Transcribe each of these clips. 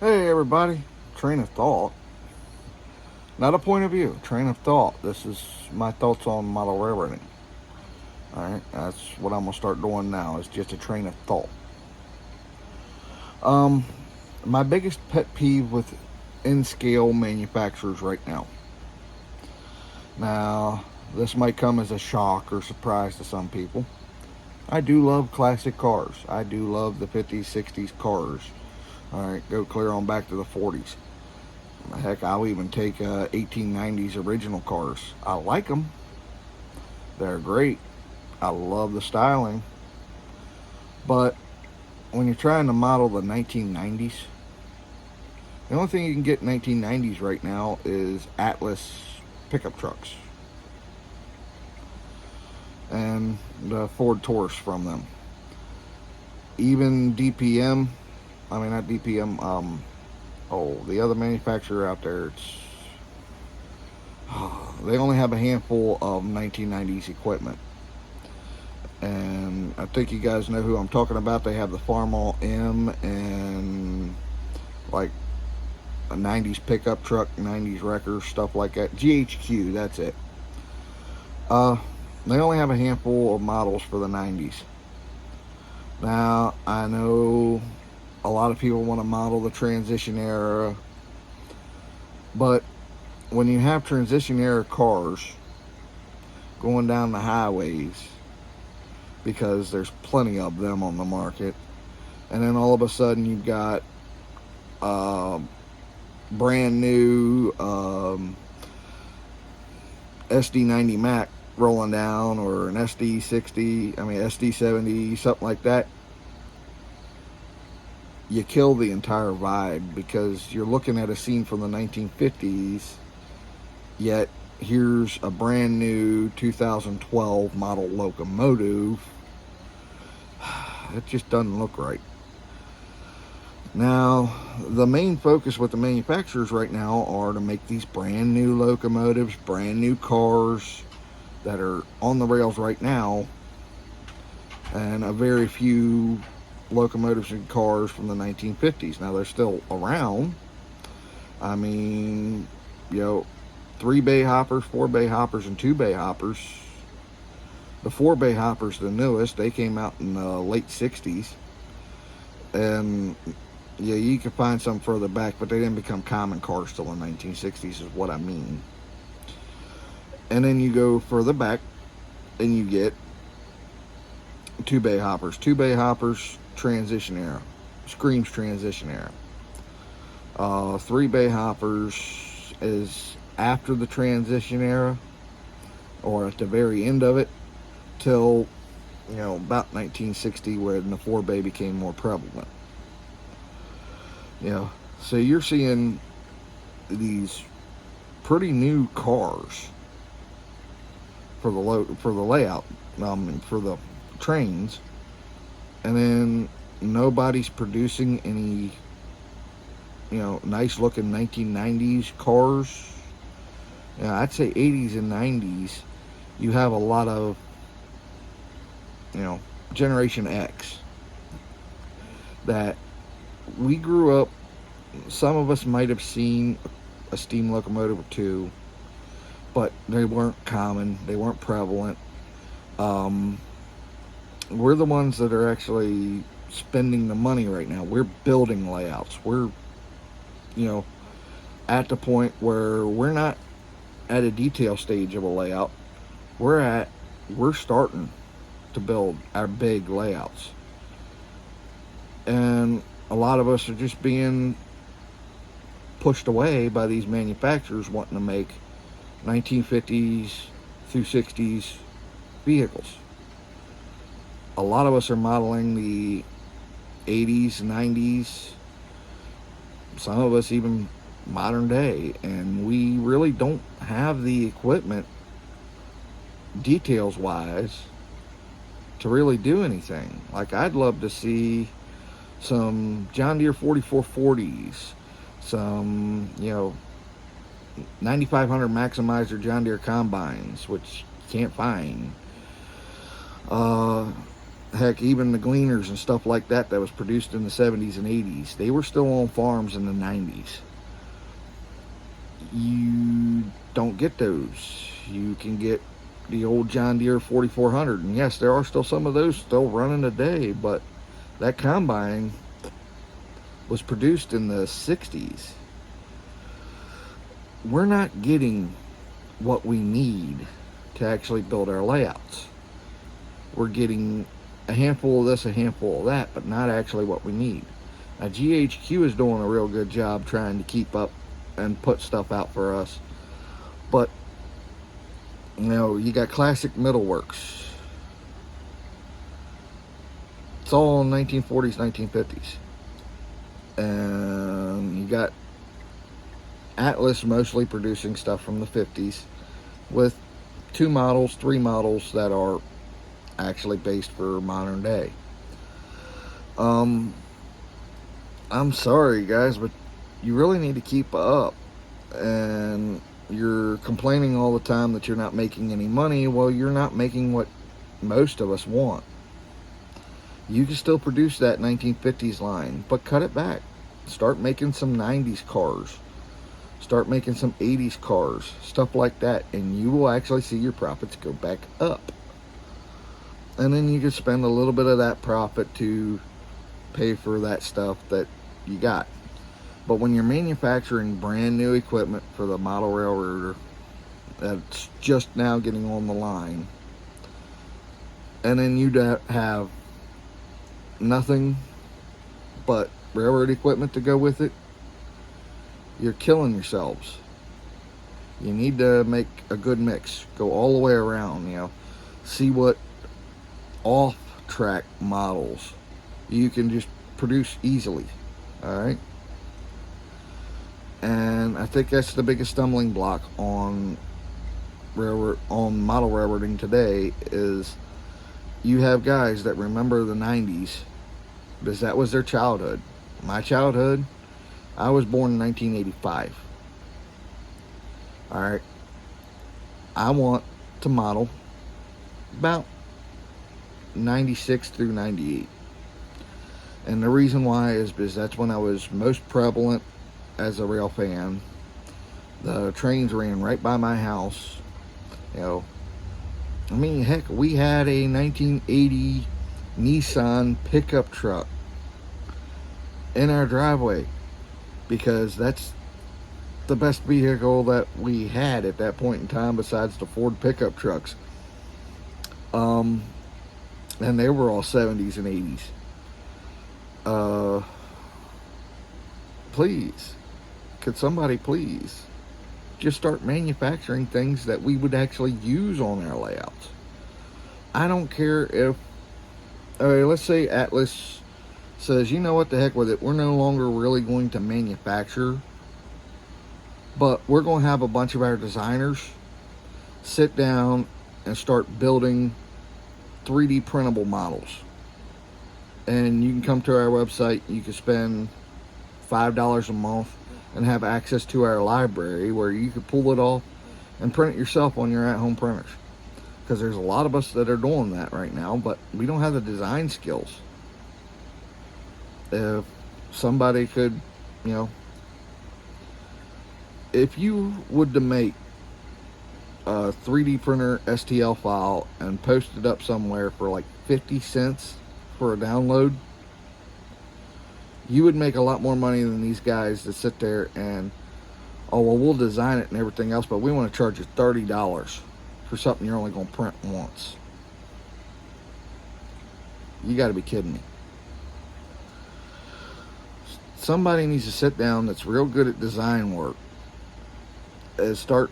Hey everybody, train of thought. Not a point of view, train of thought. This is my thoughts on model railroading. Alright, that's what I'm gonna start doing now, is just a train of thought. Um, my biggest pet peeve with in scale manufacturers right now. Now, this might come as a shock or surprise to some people. I do love classic cars. I do love the 50s, 60s cars. Alright, go clear on back to the 40s. Heck, I'll even take 1890s original cars. I like them. They're great. I love the styling. But when you're trying to model the 1990s, the only thing you can get in 1990s right now is Atlas pickup trucks and the Ford Taurus from them. Even DPM, I mean, not DPM, the other manufacturer out there, they only have a handful of 1990s equipment. And I think you guys know who I'm talking about. They have the Farmall M and like a 90s pickup truck, 90s wrecker, stuff like that. GHQ, that's it. They only have a handful of models for the 90s. Now, I know a lot of people want to model the transition era, but when you have transition era cars going down the highways, because there's plenty of them on the market, and then all of a sudden you've got brand new SD90 Mac rolling down, or an SD70, something like that, you kill the entire vibe, because you're looking at a scene from the 1950s, yet here's a brand new 2012 model locomotive. It just doesn't look right. Now, the main focus with the manufacturers right now are to make these brand new locomotives, brand new cars that are on the rails right now, and a very few locomotives and cars from the 1950s. Now, they're still around. I mean, 3-bay hoppers, 4-bay hoppers, and 2-bay hoppers. The 4-bay hoppers, the newest, they came out in the late 60s. And yeah, you can find some further back, but they didn't become common cars till the 1960s, is what I mean. And then you go further back, and you get 2-bay hoppers. 2-bay hoppers, transition era. Screams transition era. 3-bay hoppers is after the transition era, or at the very end of it, till about 1960, when the 4-bay became more prevalent. So you're seeing these pretty new cars for the layout, for the trains, and then nobody's producing any nice looking 1990s cars. I'd say 80s and 90s, you have a lot of Generation X that we grew up. Some of us might have seen a steam locomotive or two, but they weren't common, they weren't prevalent. We're the ones that are actually spending the money right now. We're building layouts. We're at the point where we're not at a detail stage of a layout. We're starting to build our big layouts, and a lot of us are just being pushed away by these manufacturers wanting to make 1950s through 60s vehicles. A lot of us are modeling the 80s, 90s, some of us even modern day, and we really don't have the equipment, details wise, to really do anything. Like, I'd love to see some John Deere 4440s, some 9500 Maximizer John Deere combines, which you can't find. Heck, even the Gleaners and stuff like that was produced in the 70s and 80s, they were still on farms in the 90s. You don't get those. You can get the old John Deere 4400, and yes, there are still some of those still running today, but that combine was produced in the 60s. We're not getting what we need to actually build our layouts. We're getting a handful of this, a handful of that, but not actually what we need. Now, GHQ is doing a real good job trying to keep up and put stuff out for us, but you got Classic Middleworks. It's all 1940s, 1950s. And you got Atlas mostly producing stuff from the 50s with 2 models, 3 models that are actually based for modern day. I'm sorry guys, but you really need to keep up. And you're complaining all the time that you're not making any money. Well, you're not making what most of us want. You can still produce that 1950s line, but cut it back. Start making some 90s cars. Start making some 80s cars, stuff like that, and you will actually see your profits go back up. And then you can spend a little bit of that profit to pay for that stuff that you got. But when you're manufacturing brand new equipment for the model railroader that's just now getting on the line, and then you have nothing but railroad equipment to go with it, you're killing yourselves. You need to make a good mix. Go all the way around, see what off-track models you can just produce easily. Alright? And I think that's the biggest stumbling block on model railroading today is you have guys that remember the 90s because that was their childhood. My childhood, I was born in 1985. Alright, I want to model about 96 through 98. And the reason why is because that's when I was most prevalent as a rail fan. The trains ran right by my house. Heck, we had a 1980 Nissan pickup truck in our driveway because that's the best vehicle that we had at that point in time besides the Ford pickup trucks. And they were all 70s and 80s. Please, could somebody please just start manufacturing things that we would actually use on our layouts? I don't care if, let's say Atlas says, you know what, the heck with it, we're no longer really going to manufacture, but we're going to have a bunch of our designers sit down and start building 3D printable models. And you can come to our website, you can spend $5 a month and have access to our library where you can pull it off and print it yourself on your at-home printers. Because there's a lot of us that are doing that right now, but we don't have the design skills. If somebody could, if you would to make a 3D printer STL file and post it up somewhere for like 50 cents for a download, you would make a lot more money than these guys that sit there and, we'll design it and everything else, but we want to charge you $30 for something you're only going to print once. You got to be kidding me. Somebody needs to sit down that's real good at design work and start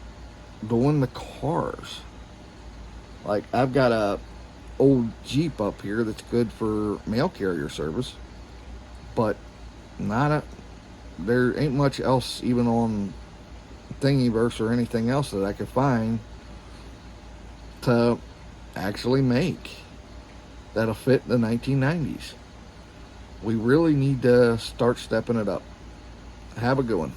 doing the cars. Like, I've got a old Jeep up here that's good for mail carrier service, but there ain't much else even on Thingiverse or anything else that I could find to actually make that'll fit the 1990s. We really need to start stepping it up. Have a good one.